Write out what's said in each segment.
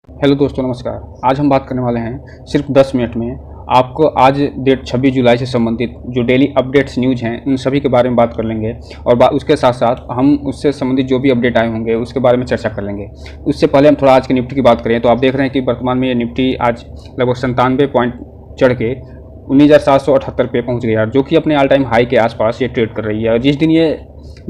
Hello दोस्तों, नमस्कार। आज हम बात करने वाले हैं सिर्फ 10 मिनट में आपको आज डेट 26 जुलाई से संबंधित जो डेली अपडेट्स न्यूज़ हैं उन सभी के बारे में बात कर लेंगे और उसके साथ साथ हम उससे संबंधित जो भी अपडेट आए होंगे उसके बारे में चर्चा कर लेंगे। उससे पहले हम थोड़ा आज की निफ्टी की बात करें तो आप देख रहे हैं कि वर्तमान में ये निफ्टी आज लगभग 97 पॉइंट चढ़ के 19,778 पे पहुँच गया, जो कि अपने ऑल टाइम हाई के आसपास ये ट्रेड कर रही है। और जिस दिन ये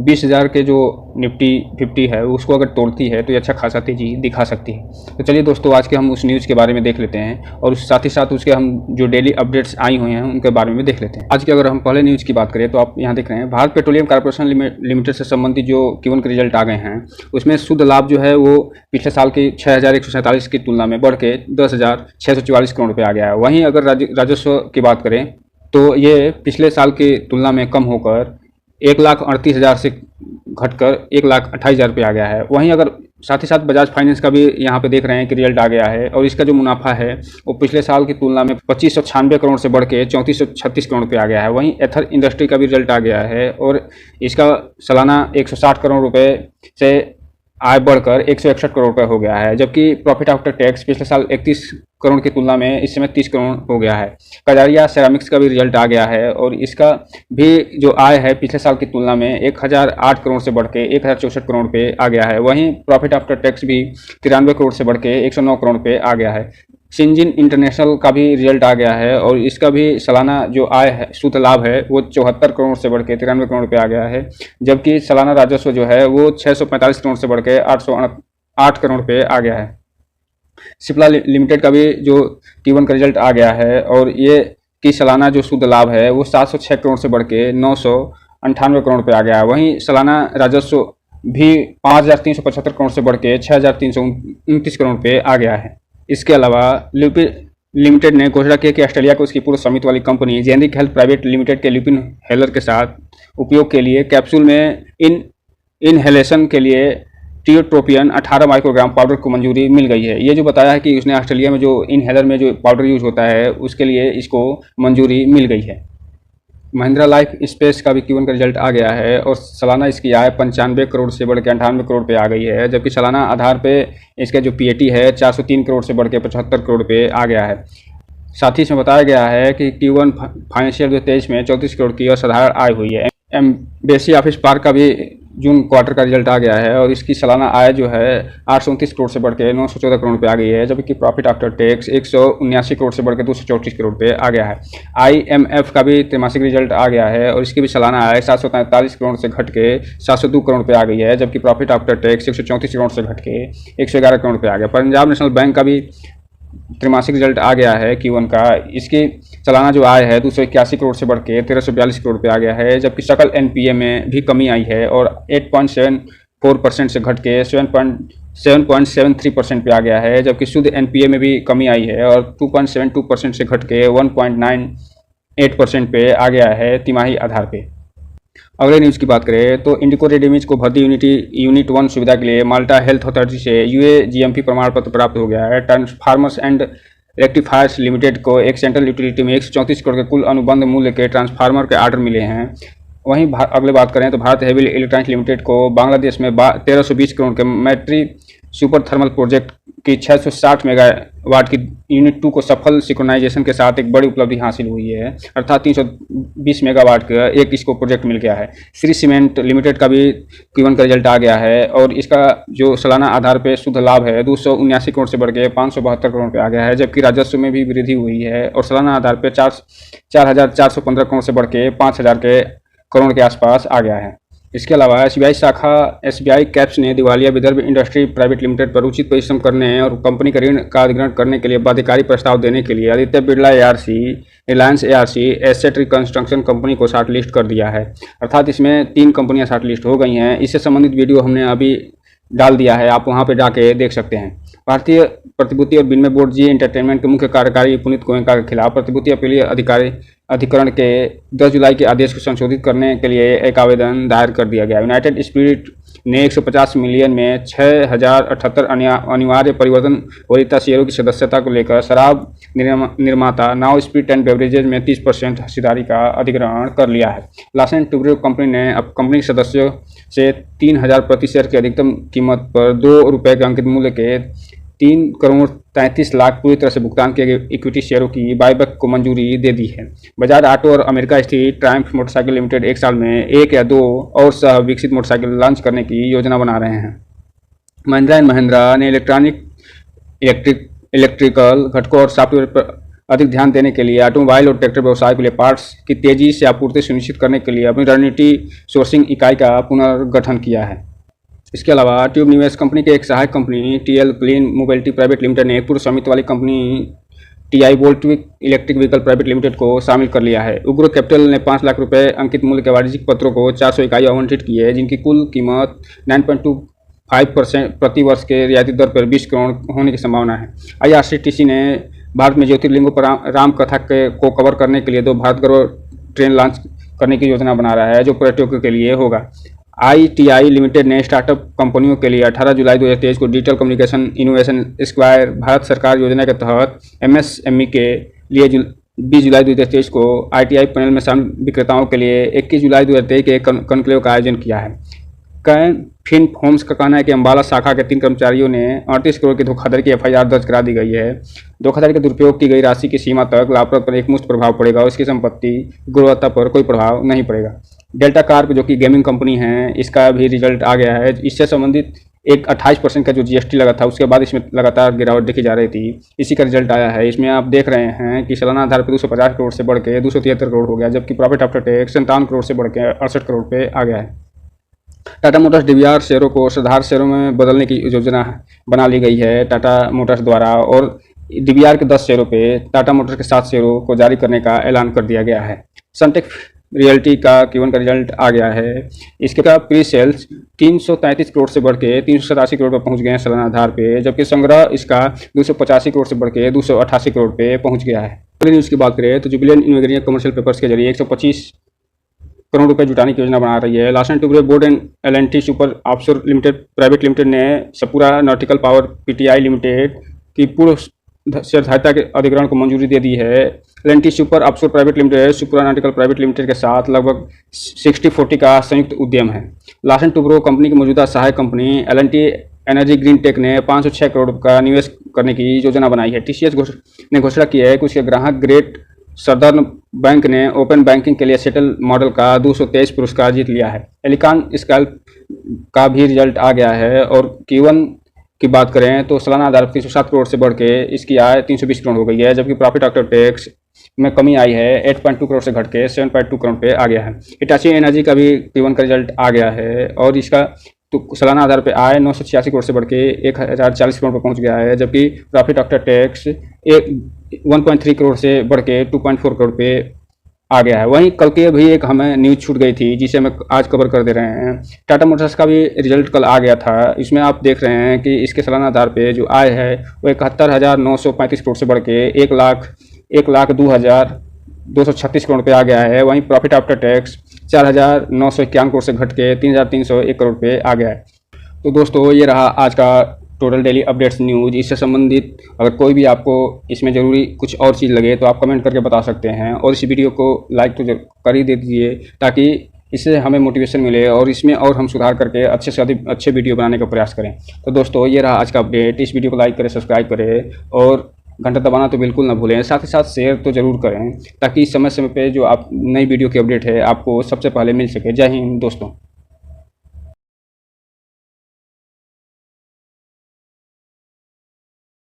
20,000 के जो निफ्टी 50 है उसको अगर तोड़ती है तो ये अच्छा खासा तेजी दिखा सकती है। तो चलिए दोस्तों, आज के हम उस न्यूज़ के बारे में देख लेते हैं और साथ ही साथ उसके हम जो डेली अपडेट्स आई हुई हैं उनके बारे में देख लेते हैं। आज की अगर हम पहले न्यूज़ की बात करें तो आप यहाँ देख रहे हैं भारत पेट्रोलियम कॉर्पोरेशन लिमिटेड से संबंधित जो Q1 के रिजल्ट आ गए हैं उसमें शुद्ध लाभ जो है वो पिछले साल की 6,147 की तुलना में बढ़ के 10,644 करोड़ रुपये आ गया है। वहीं अगर राजस्व की बात करें तो ये पिछले साल की तुलना में कम होकर 1,38,000 से घटकर 1,28,000 रुपये आ गया है। वहीं अगर साथ ही साथ बजाज फाइनेंस का भी यहाँ पे देख रहे हैं कि रिजल्ट आ गया है और इसका जो मुनाफा है वो पिछले साल की तुलना में 2,596 करोड़ से बढ़ के 3,436 करोड़ रुपये आ गया है। वहीं एथर इंडस्ट्री का भी रिजल्ट आ गया है और इसका सालाना 160 करोड़ रुपये से आय बढ़कर 161 करोड़ रुपये हो गया है, जबकि प्रॉफिट आफ्टर टैक्स पिछले साल 31 करोड़ की तुलना में इस समय 30 करोड़ हो गया है। कजारिया सेरामिक्स का भी रिजल्ट आ गया है और इसका भी जो आय है पिछले साल की तुलना में 1,008 करोड़ से बढ़ के 1,064 करोड़ रुपये आ गया है। वहीं प्रॉफिट आफ्टर टैक्स भी 93 करोड़ से बढ़ के 109 करोड़ रुपये आ गया है। सिंजिन इंटरनेशनल का भी रिजल्ट आ गया है और इसका भी सालाना जो आय है शुद्ध लाभ है वो 74 करोड़ से बढ़ के 93 करोड़ रुपये आ गया है, जबकि सालाना राजस्व जो है वो 645 करोड़ से बढ़ के 808 करोड़ रुपये आ गया है। सिप्ला लिमिटेड का भी जो Q1 का रिजल्ट आ गया है और ये की सालाना जो शुद्ध लाभ है वो 706 करोड़ से बढ़ के 998 करोड़ रुपये आ गया है। वहीं सालाना राजस्व भी 5,375 करोड़ से बढ़ के 6,329 करोड़ रुपये आ गया है। इसके अलावा ल्यूपिन लिमिटेड ने घोषणा की कि ऑस्ट्रेलिया को उसकी पूर्व स्वामित्व वाली company generic health private limited के ल्यूपिन हेलर के साथ उपयोग के लिए कैप्सूल में इनहेलेशन के लिए टियोट्रोपियन 18 माइक्रोग्राम पाउडर को मंजूरी मिल गई है। ये जो बताया है कि उसने ऑस्ट्रेलिया में जो इनहेलर में जो पाउडर यूज होता है उसके लिए इसको मंजूरी मिल गई है। महिंद्रा लाइफ स्पेस का भी Q1 का रिजल्ट आ गया है और सालाना इसकी आय 95 करोड़ से बढ़ के 98 करोड़ पे आ गई है, जबकि सालाना आधार पे इसका जो PAT है 403 करोड़ से बढ़ के 75 करोड़ पे आ गया है। साथ ही इसमें बताया गया है कि Q1 फाइनेंशियल 2023 में 34 करोड़ की असाधारण आय हुई है। एम्बेसी ऑफिस पार्क का भी जून क्वार्टर का रिजल्ट आ गया है और इसकी सालाना आय जो है 829 करोड़ से बढ़ के 914 करोड़ रुपये आ गई है, जबकि प्रॉफिट आफ्टर टैक्स 179 करोड़ से बढ़ के 234 करोड़ रुपये आ गया है। IMF का भी त्रैमासिक रिजल्ट आ गया है और इसकी भी सालाना आय 743 करोड़ से घट के 702 करोड़ रुपये आ गई है, जबकि प्रॉफिट आफ्टर टैक्स 134 करोड़ से घट के 111 करोड़ रुपये आ गया। पंजाब नेशनल बैंक का भी त्रैमासिक रिजल्ट आ गया है Q1 का। इसकी सालाना जो आय है 281 करोड़ से बढ़ के 1,342 करोड़ रुपये आ गया है, जबकि सकल NPA में भी कमी आई है और 8.74% से घट के 7.73% पे आ गया है, जबकि शुद्ध NPA में भी कमी आई है और 2.72% से घट के 1.98% पे आ गया है तिमाही आधार पे। अगले न्यूज़ की बात करें तो इंडिको रेडीमेज को भर्ती यूनिट 1 सुविधा के लिए माल्टा हेल्थ अथॉरिटी से UA GMP प्रमाण पत्र प्राप्त हो गया है। ट्रांसफार्मर्स एंड रेक्टिफायर्स लिमिटेड को एक सेंट्रल यूटिलिटी में 134 करोड़ के कुल अनुबंध मूल्य के ट्रांसफार्मर के ऑर्डर मिले हैं। वहीं अगले बात करें तो भारत हेवी इलेक्ट्रॉनिक्स लिमिटेड को बांग्लादेश में 1,320 करोड़ के मैट्री सुपर थर्मल प्रोजेक्ट की 660 मेगावाट की यूनिट 2 को सफल सिंक्रोनाइजेशन के साथ एक बड़ी उपलब्धि हासिल हुई है, अर्थात 320 मेगावाट का एक इसको प्रोजेक्ट मिल गया है। श्री सीमेंट लिमिटेड का भी Q1 का रिजल्ट आ गया है और इसका जो सालाना आधार पर शुद्ध लाभ है 279 करोड़ से बढ़ के 572 करोड़ पे आ गया है, जबकि राजस्व में भी वृद्धि हुई है और सालाना आधार पर 4,415 करोड़ से बढ़ के 5,000 करोड़ के आसपास आ गया है। इसके अलावा SBI शाखा SBI कैप्स ने दिवालिया विदर्भ इंडस्ट्री प्राइवेट लिमिटेड पर उचित परिश्रम करने और कंपनी का ऋण का अधिग्रहण करने के लिए बाध्यकारी प्रस्ताव देने के लिए Aditya Birla ARC, Reliance ARC, asset reconstruction company को शॉर्ट लिस्ट कर दिया है। अर्थात इसमें 3 कंपनियां शॉर्ट लिस्ट हो गई हैं। इससे संबंधित वीडियो हमने अभी डाल दिया है, आप वहां पर जाके देख सकते हैं। भारतीय प्रतिभूति और विनिमय बोर्ड जी एंटरटेनमेंट के मुख्य कार्यकारी पुनीत गोयनका के खिलाफ प्रतिभूति अपीलीय अधिकरण के 10 जुलाई के आदेश को संशोधित करने के लिए एक आवेदन दायर कर दिया गया। यूनाइटेड स्पिरिट ने 150 मिलियन में 6,078 अनिवार्य परिवर्तन वरीयता शेयरों की सदस्यता को लेकर शराब निर्माता नाउ स्पिरिट एंड बेवरेजेज में 30% हिस्सेदारी का अधिग्रहण कर लिया है। लार्सन टुब्रो कंपनी ने अब कंपनी के सदस्यों से 3,000 प्रति शेयर की अधिकतम कीमत पर ₹2 के अंकित मूल्य के 3,33,00,000 पूरी तरह से भुगतान किए गए इक्विटी शेयरों की बायबैक को मंजूरी दे दी है। बजाज ऑटो और अमेरिका स्थित ट्रायम्फ मोटरसाइकिल लिमिटेड एक साल में 1 या 2 और सह विकसित मोटरसाइकिल लॉन्च करने की योजना बना रहे हैं। महिंद्रा एंड महिंद्रा ने इलेक्ट्रिकल घटकों और सॉफ्टवेयर पर अधिक ध्यान देने के लिए ऑटोमोबाइल और ट्रैक्टर व्यवसाय के लिए पार्ट्स की तेजी से आपूर्ति सुनिश्चित करने के लिए अपनी रणनीति सोर्सिंग इकाई का पुनर्गठन किया है। इसके अलावा ट्यूब निवेश कंपनी के एक सहायक company TL clean mobility private limited ने पूर्व स्वामित्व वाली company TI Voltvik electric vehicle private limited को शामिल कर लिया है। उग्र कैपिटल ने 5 लाख रुपए अंकित मूल्य के वाणिज्यिक पत्रों को 400 इकाई आवंटित की है, जिनकी कुल कीमत 9.25% प्रति वर्ष के रियायती दर पर 20 करोड़ होने की संभावना है। आईआरसीटीसी ने भारत में ज्योतिर्लिंगों पर राम कथा को कवर करने के लिए 2 भारत गौरव ट्रेन लॉन्च करने की योजना बना रहा है, जो पर्यटकों के लिए होगा। आईटीआई लिमिटेड ने स्टार्टअप कंपनियों के लिए 18 जुलाई 2023 को digital communication innovation square Bharat सरकार योजना के तहत एमएसएमई के लिए 20 जुलाई 2023 को आईटीआई पैनल में शामिल विक्रेताओं के लिए 21 जुलाई 2023 के कॉन्क्लेव का आयोजन किया है। कैन फिन होम्स का कहना है कि अम्बाला शाखा के 3 कर्मचारियों ने 38 करोड़ की धोखाधड़ी की एफआईआर दर्ज करा दी गई है। धोखाधड़ी के दुरुपयोग की गई राशि की सीमा तक लाभप्रद पर एकमुश्त प्रभाव पड़ेगा और इसकी संपत्ति गुणवत्ता पर कोई प्रभाव नहीं पड़ेगा। डेल्टा कार्प जो कि गेमिंग कंपनी है, इसका भी रिजल्ट आ गया है। इससे संबंधित एक 28% का जो जीएसटी लगा था, उसके बाद इसमें लगातार गिरावट देखी जा रही थी। इसी का रिजल्ट आया है। इसमें आप देख रहे हैं कि सालाना आधार पर 250 करोड़ से बढ़ के 273 करोड़ हो गया, जबकि प्रॉफिट आफ्टर टैक्स 57 करोड़ से बढ़ के 68 करोड़ पे आ गया है। टाटा मोटर्स डीवीआर शेयरों को साधारण शेयरों में बदलने की योजना बना ली गई है टाटा मोटर्स द्वारा, और डीवीआर के 10 शेयरों पे टाटा मोटर्स के 7 शेयरों को जारी करने का ऐलान कर दिया गया है। सनटेक रियल्टी का Q1 का रिजल्ट आ गया है। इसके का प्री सेल्स 333 करोड़ से बढ़ के 387 करोड़ पर पहुंच गए हैं सालाना आधार पे, जबकि संग्रह इसका 285 करोड़ से बढ़ के 288 करोड़ पे पहुंच गया है। अगली न्यूज़ की बात करें तो जुबिलियंट इन्वेग्रिया कमर्शियल पेपर्स के जरिए 125 करोड़ रुपए जुटाने की योजना बना रही है। Larsen Toubro board and L&T super offshore limited private limited ने सपुरा नॉटिकल पावर पीटीआई लिमिटेड की पूर्व शेयरधारिता के अधिग्रहण को मंजूरी दे दी है। L&T super offshore private limited Sapura nautical private limited के साथ लगभग 60-40 का संयुक्त उद्यम है। लार्सन टुब्रो कंपनी की मौजूदा सहायक company L and T energy green tech ने 506 करोड़ का निवेश करने की योजना बनाई है। टीसीएस ने घोषणा की है कि उसके ग्राहक ग्रेट सदर्न बैंक ने ओपन बैंकिंग के लिए सेटल मॉडल का 223 पुरस्कार जीत लिया है। एलिकॉन स्कैल्प का भी रिजल्ट आ गया है, और Q1 की बात करें तो सालाना आधार पर 307 करोड़ से बढ़ के इसकी आय 320 करोड़ हो गई है, जबकि प्रॉफिट आफ्टर टैक्स में कमी आई है। 8.2 करोड़ से घट के 7.2 करोड़ पे आ गया है। हिटाची एनर्जी का भी Q1 का रिजल्ट आ गया है, और इसका तो सालाना आधार पे आय 986 करोड़ से बढ़ के 1040 करोड़ पर पहुंच गया है, जबकि प्रॉफिट आफ्टर टैक्स 1.3 करोड़ से बढ़ के 2.4 करोड़ पे आ गया है। वहीं कल के भी एक हमें न्यूज़ छूट गई थी, जिसे हम आज कवर कर दे रहे हैं। टाटा मोटर्स का भी रिजल्ट कल आ गया था। इसमें आप देख रहे हैं कि इसके सालाना आधार पे जो आय है वो 71,935 करोड़ से बढ़ के 1,02,236 करोड़ पे आ गया है। वहीं प्रॉफिट आफ्टर टैक्स 4,991 करोड़ से घट के 3,301 करोड़ पे आ गया है। तो दोस्तों, ये रहा आज का टोटल डेली अपडेट्स न्यूज़। इससे संबंधित अगर कोई भी आपको इसमें ज़रूरी कुछ और चीज़ लगे तो आप कमेंट करके बता सकते हैं, और इस वीडियो को लाइक तो कर ही दे दीजिए, ताकि इससे हमें मोटिवेशन मिले और इसमें और हम सुधार करके अच्छे से अधिक अच्छे वीडियो बनाने का प्रयास करें। तो दोस्तों, ये रहा आज का अपडेट। इस वीडियो को लाइक करें, सब्सक्राइब करें और घंटा दबाना तो बिल्कुल ना भूलें। साथ ही साथ शेयर तो ज़रूर करें, ताकि समय समय पे जो आप नई वीडियो की अपडेट है आपको सबसे पहले मिल सके। जय हिंद दोस्तों।